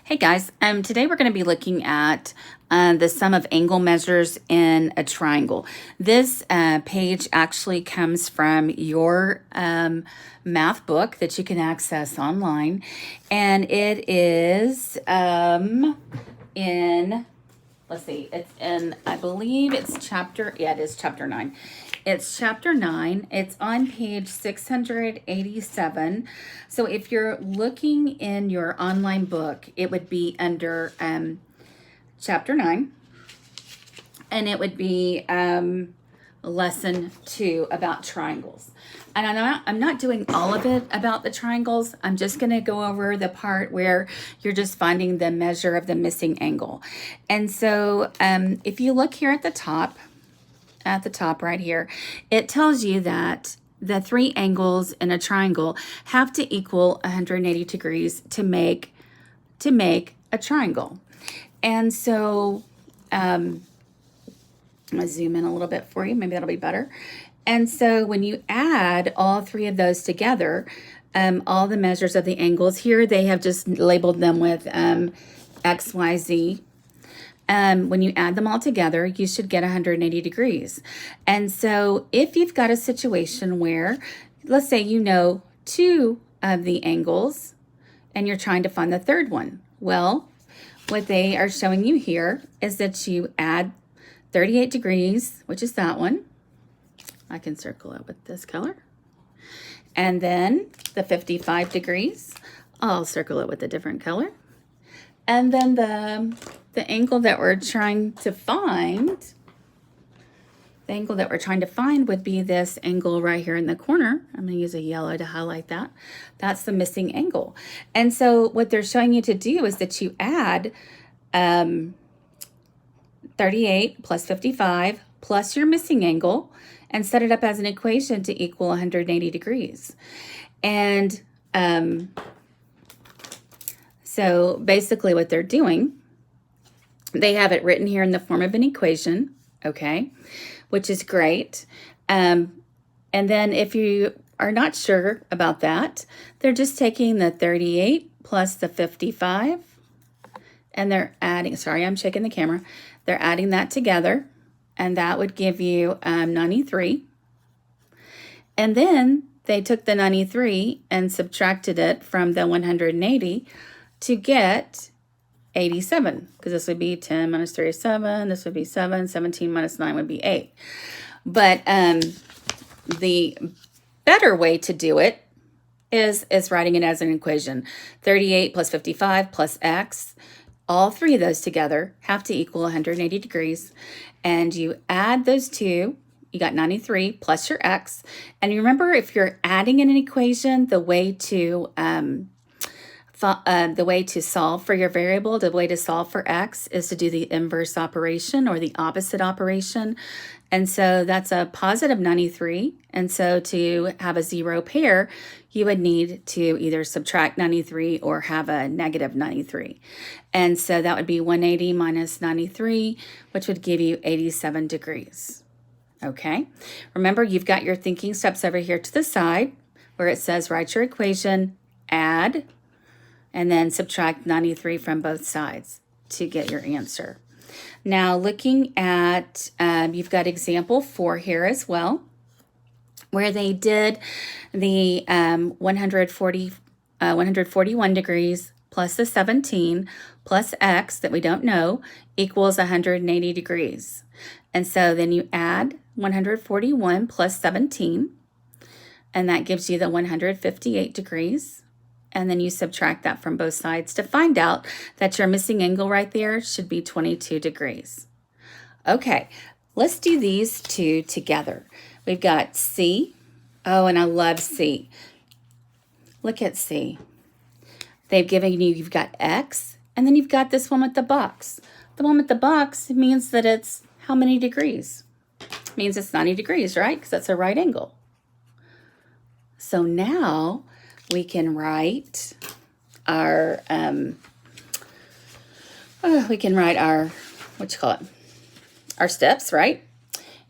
Hey guys, today we're going to be looking at the sum of angle measures in a triangle. This page actually comes from your math book that you can access online, and it is in, let's see, it's in, I believe it's it is chapter 9. It's chapter 9. It's on page 687. So if you're looking in your online book, it would be under chapter 9. And it would be lesson 2 about triangles. And I'm not doing all of it about the triangles. I'm just going to go over the part where you're just finding the measure of the missing angle. And so if you look here at the top right here, it tells you that the three angles in a triangle have to equal 180 degrees to make a triangle. And so I'm gonna zoom in a little bit for you, maybe that'll be better. And so when you add all three of those together, all the measures of the angles here, they have just labeled them with X, Y, Z. When you add them all together, you should get 180 degrees. And so if you've got a situation where, let's say you know two of the angles and you're trying to find the third one, well, what they are showing you here is that you add 38 degrees, which is that one. I can circle it with this color. And then the 55 degrees, I'll circle it with a different color. And then the angle that we're trying to find, would be this angle right here in the corner. I'm going to use a yellow to highlight that. That's the missing angle. And so what they're showing you to do is that you add 38 plus 55 plus your missing angle and set it up as an equation to equal 180 degrees. And so basically what they're doing, they have it written here in the form of an equation, okay, which is great. And then if you are not sure about that, they're just taking the 38 plus the 55, and they're adding, sorry, I'm shaking the camera. They're adding that together, and that would give you 93. And then they took the 93 and subtracted it from the 180 to get 87, because this would be 10 minus 3 is 7, this would be 7, 17 minus 9 would be 8. But the better way to do it is writing it as an equation. 38 plus 55 plus x, all three of those together have to equal 180 degrees. And you add those two, you got 93 plus your x. And you remember, if you're adding in an equation, the way to solve for your variable, the way to solve for x is to do the inverse operation or the opposite operation. And so that's a positive 93. And so to have a zero pair, you would need to either subtract 93 or have a negative 93. And so that would be 180 minus 93, which would give you 87 degrees. Okay. Remember, you've got your thinking steps over here to the side where it says write your equation, add, and then subtract 93 from both sides to get your answer. Now looking at, you've got example 4 here as well, where they did the 141 degrees plus the 17 plus x that we don't know equals 180 degrees. And so then you add 141 plus 17, and that gives you the 158 degrees. And then you subtract that from both sides to find out that your missing angle right there should be 22 degrees. Okay, let's do these two together. We've got C. Oh, and I love C. Look at C. They've given you, you've got X, and then you've got this one with the box. The one with the box means that it's how many degrees? It means it's 90 degrees, right? Because that's a right angle. So now we can write our, our steps, right?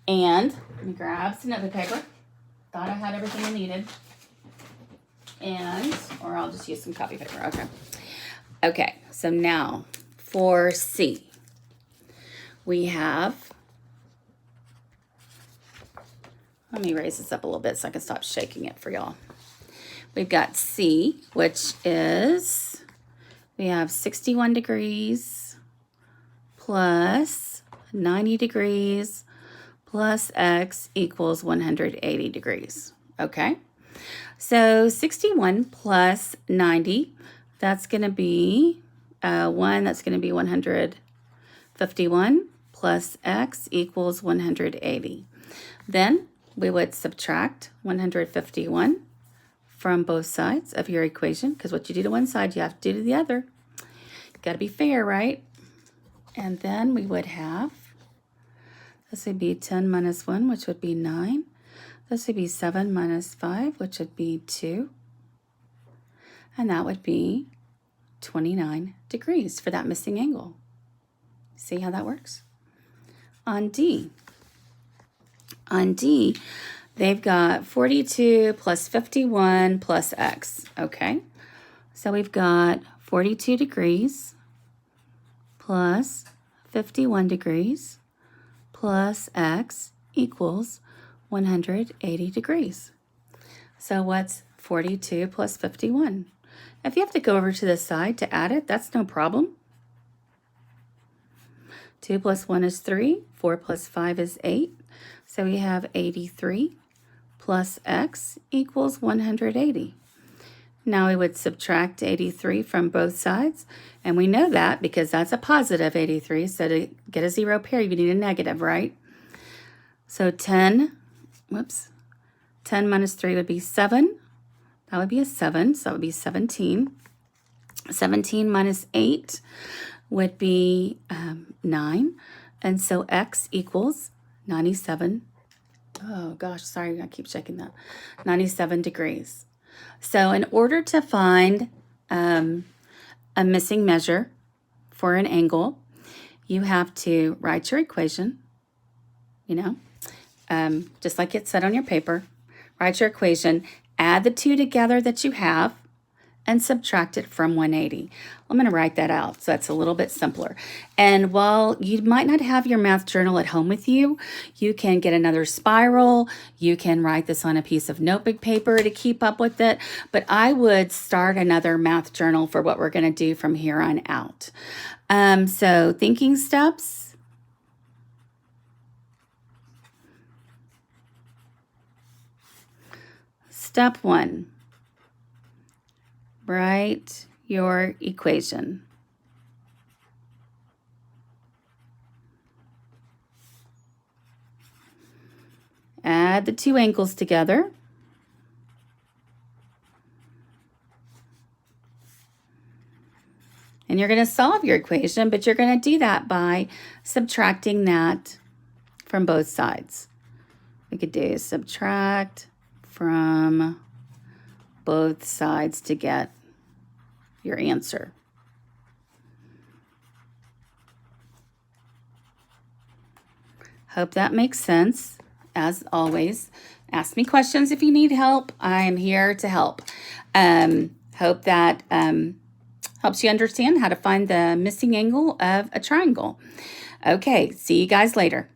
And let me grab some notebook paper. Thought I had everything I needed. Or I'll just use some copy paper, okay. Okay, so now for C, we have, let me raise this up a little bit so I can stop shaking it for y'all. We've got C, which is, we have 61 degrees plus 90 degrees plus X equals 180 degrees. Okay, so 61 plus 90, that's going to be 1, that's going to be 151 plus X equals 180. Then we would subtract 151 from both sides of your equation, because what you do to one side, you have to do to the other. Got to be fair, right? And then we would have, this would be 10 minus 1, which would be 9. This would be 7 minus 5, which would be 2. And that would be 29 degrees for that missing angle. See how that works? On D, they've got 42 plus 51 plus X, okay? So we've got 42 degrees plus 51 degrees plus X equals 180 degrees. So what's 42 plus 51? If you have to go over to the side to add it, that's no problem. 2 plus 1 is 3. 4 plus 5 is 8. So we have 83 plus X equals 180. Now we would subtract 83 from both sides. And we know that because that's a positive 83. So to get a zero pair, you need a negative, right? So 10 minus 3 would be 7. That would be a 7, so that would be 17. 17 minus 8 would be 9. And so X equals 97. Oh gosh, sorry, I keep checking that. 97 degrees. So in order to find a missing measure for an angle, you have to write your equation, just like it said on your paper. Write your equation, add the two together that you have, and subtract it from 180. I'm going to write that out so that's a little bit simpler. And while you might not have your math journal at home with you, you can get another spiral. You can write this on a piece of notebook paper to keep up with it. But I would start another math journal for what we're going to do from here on out. So thinking steps. Step 1. Write your equation. Add the two angles together. And you're going to solve your equation, but you're going to do that by subtracting that from both sides. We could do subtract from both sides to get your answer. Hope that makes sense. As always, ask me questions if you need help. I am here to help. Hope that helps you understand how to find the missing angle of a triangle. Okay, see you guys later.